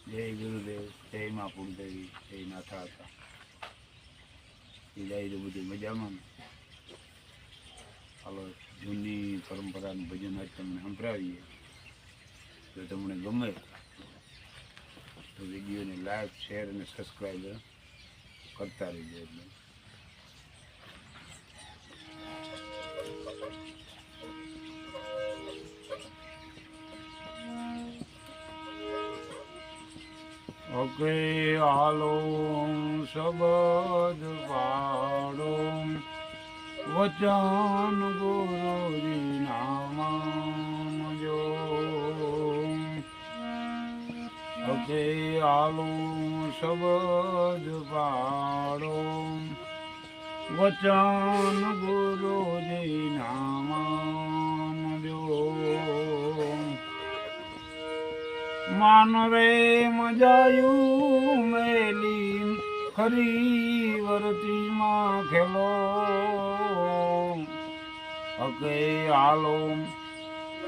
જય ગુરુદેવ, જય મા કુળદેવી, જય નાથા હતા. એ જાય તો બધું મજામાં. હાલો, જૂની પરંપરાનું ભજન આજ તમને સંભળાવીએ. જો તમને ગમે તો વિડીયોને લાઈક, શેર અને સબસ્ક્રાઈબ કરતા રહીજો. એટલે ઓકે, હાલો શબ્દ પાડો, વચન ગુરુજી નામ જો. ઓકે, હાલો શબ્દ પાડો, વચન ગુરુજી નામ જો. માન રે મજાયું મેલી, ખરી વરતીમાં ખેલો. હકે હાલો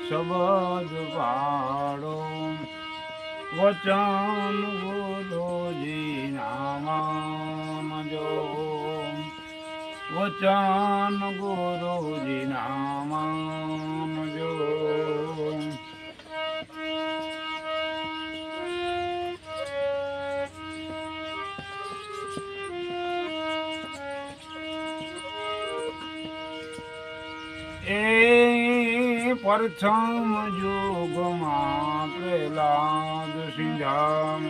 શબ્દ પાડો, વચન ગુરુજી નામ જો. વચન ગુરુજી નામ જો. એ પ્રથમ યુગમાં પ્રહલાદ સિંધા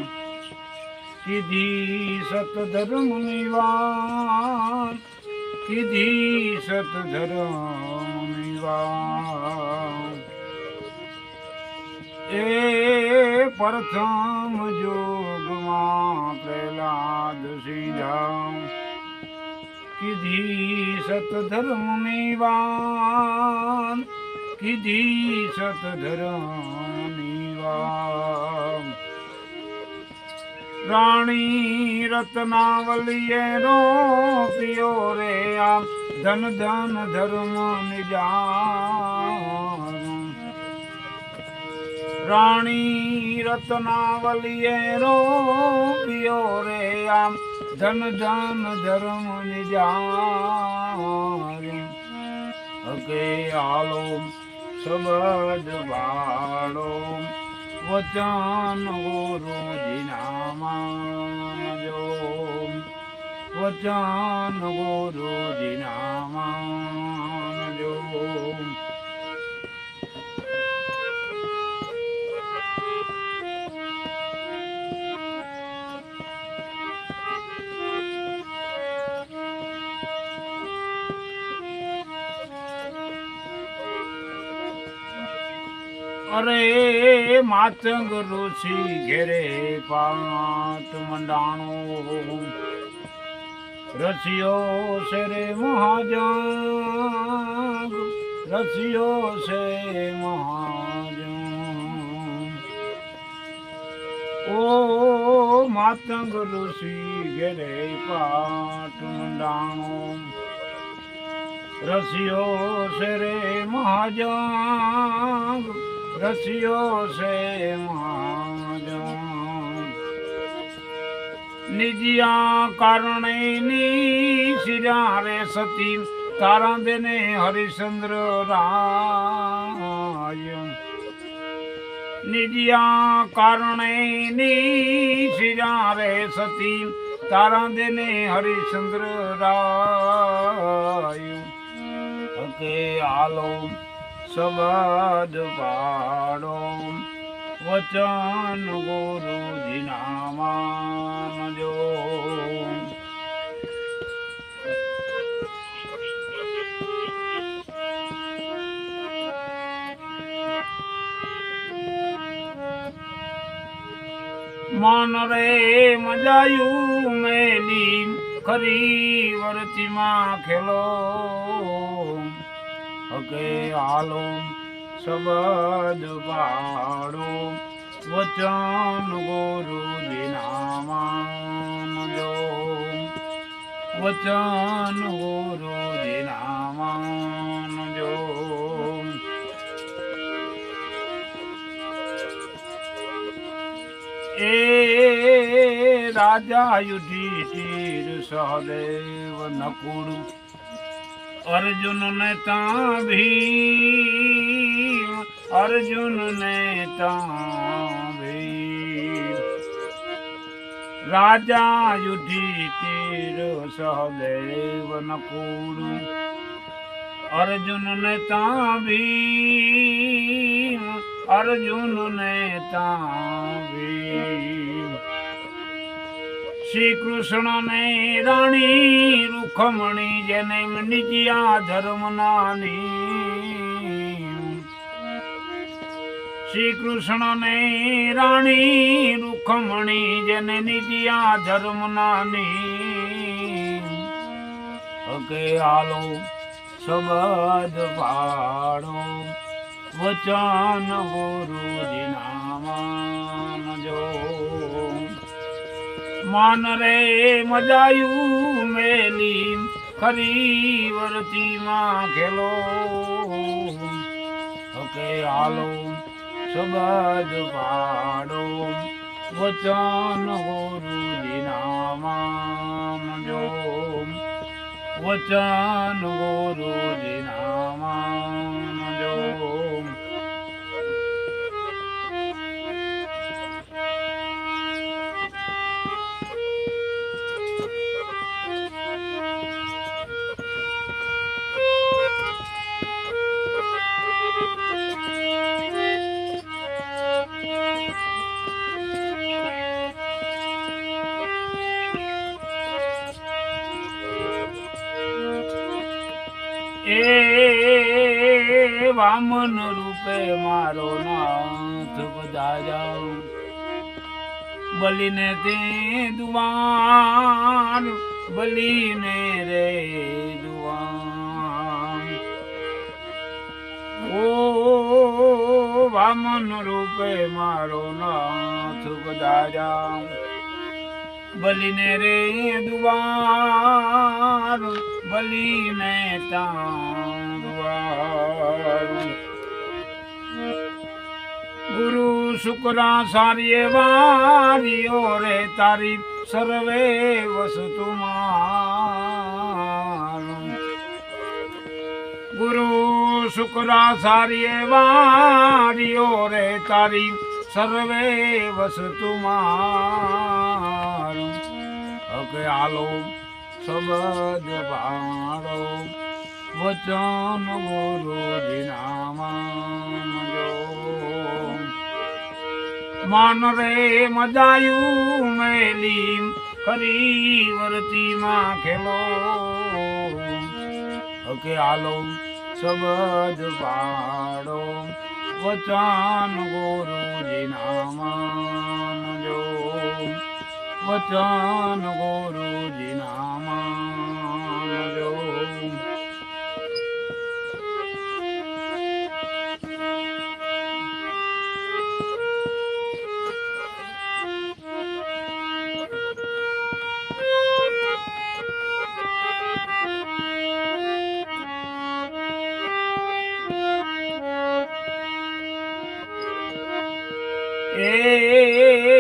કીધી સતધર્મની વાત, કીધી સતધર્મની વાત. એ પ્રથમ યુગમાં પ્રહલાદ સિંધા કીધી સતધર્મની વાત, કીધી સતધર્મની વાત. રાણી રત્નાવલીએ રોપ્યો રે આમ ધન ધન ધર્મ નિજાર. રાણી રત્નાવલીએ રોપ્યો રે આમ ધન ધન ધર્મ નિજાર. હકે હાલો શબ્દ પાડો, વચન ગુરુજી નામ જો. વચન ગુરુજી નામ જો. અરે માતંગ ઋષિ ઘેરે પાટ મંડાણો, રસિયો છે રે મહાજન, રસિયો છે મહાજન. ઓ માતંગ ઋષિ ઘેરે પાટ મંડાણો, રસિયો છે રે મહાજન, રસિયો છે મહાજન. નિજિયા કારણે ની શિરા રે સતી, તારા દેને હરિશ્ચંદ્ર રાય. નિજિયા કારણે ની શિરા રે સતી, તારા દેને હરિશ્ચંદ્ર રાય. હકે હાલો શબ્દ પાડો, વચન ગુરુજી નામ જો. મન રે મજાયું મેલી, ખરી વરતીમાં ખેલો. હકે હાલો શબ્દ પાડો, વચન ગુરુજી નામ જો. વચન ગુરુજી નામ જો. એ રાજા યુધિષ્ઠિર સહદેવ નકુળ અર્જુન ને ભીમ અર્જુન ને ભીમ રાજા યુધિષ્ઠિર સહદેવ નકુળ અર્જુન ને ભીમ અર્જુન ને ભીમ શ્રી કૃષ્ણ ને રાણી રૂખમણી જેને નિજિયા ધર્મ નાની શ્રી કૃષ્ણ ને રાણી રૂખમણી જેને નિજિયા ધર્મ નાની કે આલો શબ્દ પાડો વચન ગુરુજી નામજો માન રે મજાયું મેલી ખરી વરતી માં ખેલો કે આલો શબ્દ પાડો વચન ગુરુજી નામજો વચન ગુરુજી નામજો એ વામન રૂપે મારો નાથ પધાર્યા બલીને તે દુવાન બલીને રે દુવાન ઓ વામન રૂપે મારો નાથ પધાર્યા બલીને રે દુવાર બલીને તાર ગુરુ શુક્રા સારીએ વારીઓ રે તારી સર્વે વસ્તુ માર ગુરુ શુક્રા સારીએ વારીઓ રે તારી સર્વે વસ્તુ માર કે આલો શબ્દ પાડો વચન ગુરુજી નામજો માન રે મજાયું મેલી ખરી વરતી માં ખેલો કે આલો શબ્દ પાડો વચન ગુરુજી નામજો વચન ગુરુજી નામજો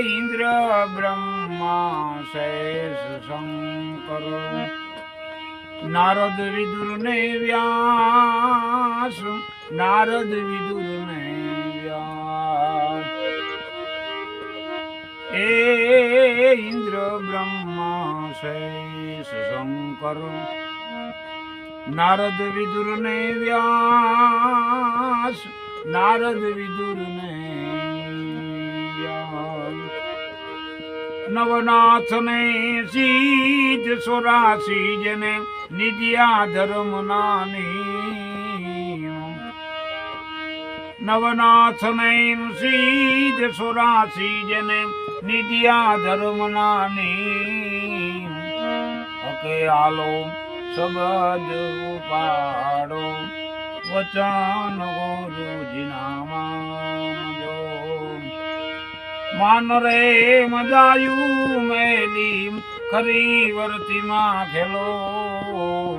ઇન્દ્ર બ્રહ્મા શેષ શંકર નારદ વિદુર ને વ્યાસ નારદ વિદુર ને વ્યાસ ઇન્દ્ર બ્રહ્મા શેષ શંકર નારદ વિદુર ને વ્યાસ નારદ વિદુર ને નવનાથ ને સીજ સોરાસી જેને નિજિયા ધર્મ નાની નવનાથ ને સીજ સોરાસી જેને નિજિયા ધર્મ નાની કે આલો શબ્દ પાડો વચન ગુરુજી નામજો માન રે મજાયું મેલી ખરી વરતી માં ખેલો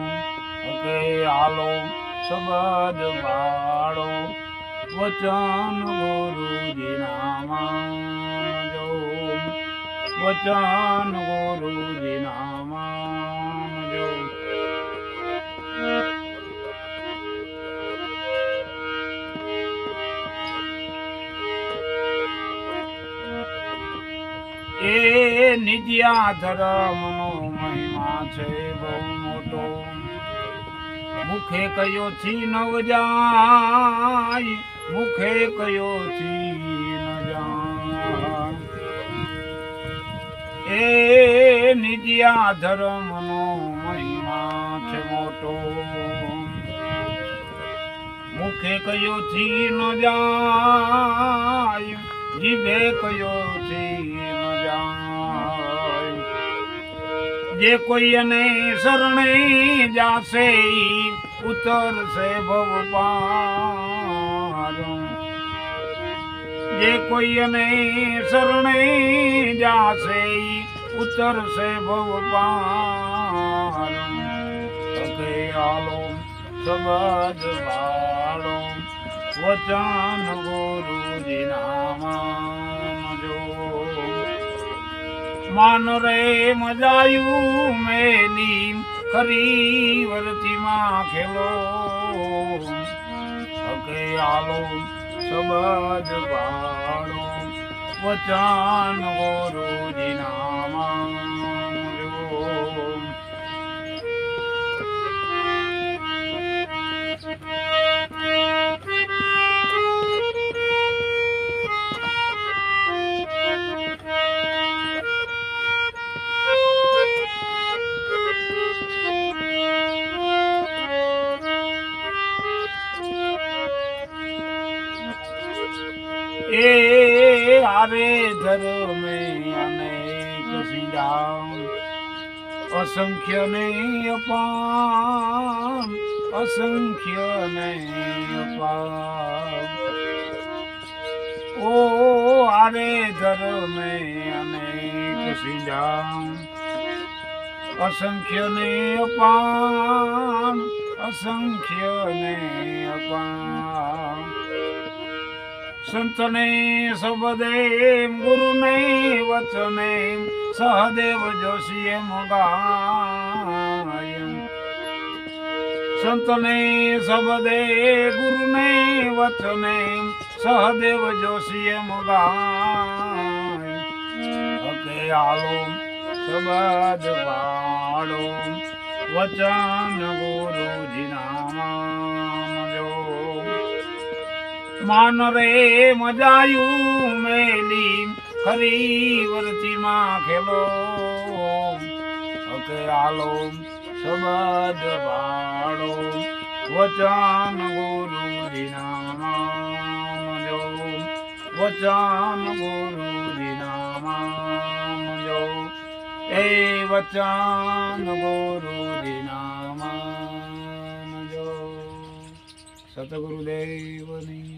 કે આલો શબ્દ પાડો વચન ગુરુજી નામજો વચન ગુરુજી ના માનજો. એ નિજ્યા ધર્મનો મહિમા છે બહુ મોટો. મુખે કયો છી નવ જાય, મુખે કયો છી ન જાય. એ નિજ્યા ધર્મનો મહિમા છે મોટો. મુખે કયો છી ન જાય, જીભે કયો છી ન જાય. જે કોઈ એને શરણે જાશે ઉતરશે ભવ પાર. જે કોઈ એને શરણે જાશે ઉતરશે ભવ પાર. અકે આલો સબજ વાળો વચન ગુરુજી ના માનજો. માન રે મજાયું મેલી ખરી વર્તી માં ખેલો. અકે આલો સબજ વાળો વચન ગુરુજી ના માનજો. એ આરે ધર્મે અનેક સિંજા, અસંખ્ય ને અપાર, અસંખ્ય ને અપાર. ઓ આરે ધર્મે અનેક સિંજા, અસંખ્ય ને અપાર, અસંખ્ય ને અપાર. સંતને સબદે ગુરુને વચને સહદેવ જોશીએ ગાય. સંતને સબદે ગુરુને વચને સહદેવ જોશીએ ગાય. અકે આલો સબદ વાળો વચન ગુરુજી ના માનજો. માન રે મજાયું મેલી ખરી વર્તી માં ખેલો. અકે આલો સબદ વાળો વચન ગુરુજી ના માનજો. વચન ગુરુજી ના માનજો. એ વચન ગુરુજી ના માનજો. સતગુરુદેવની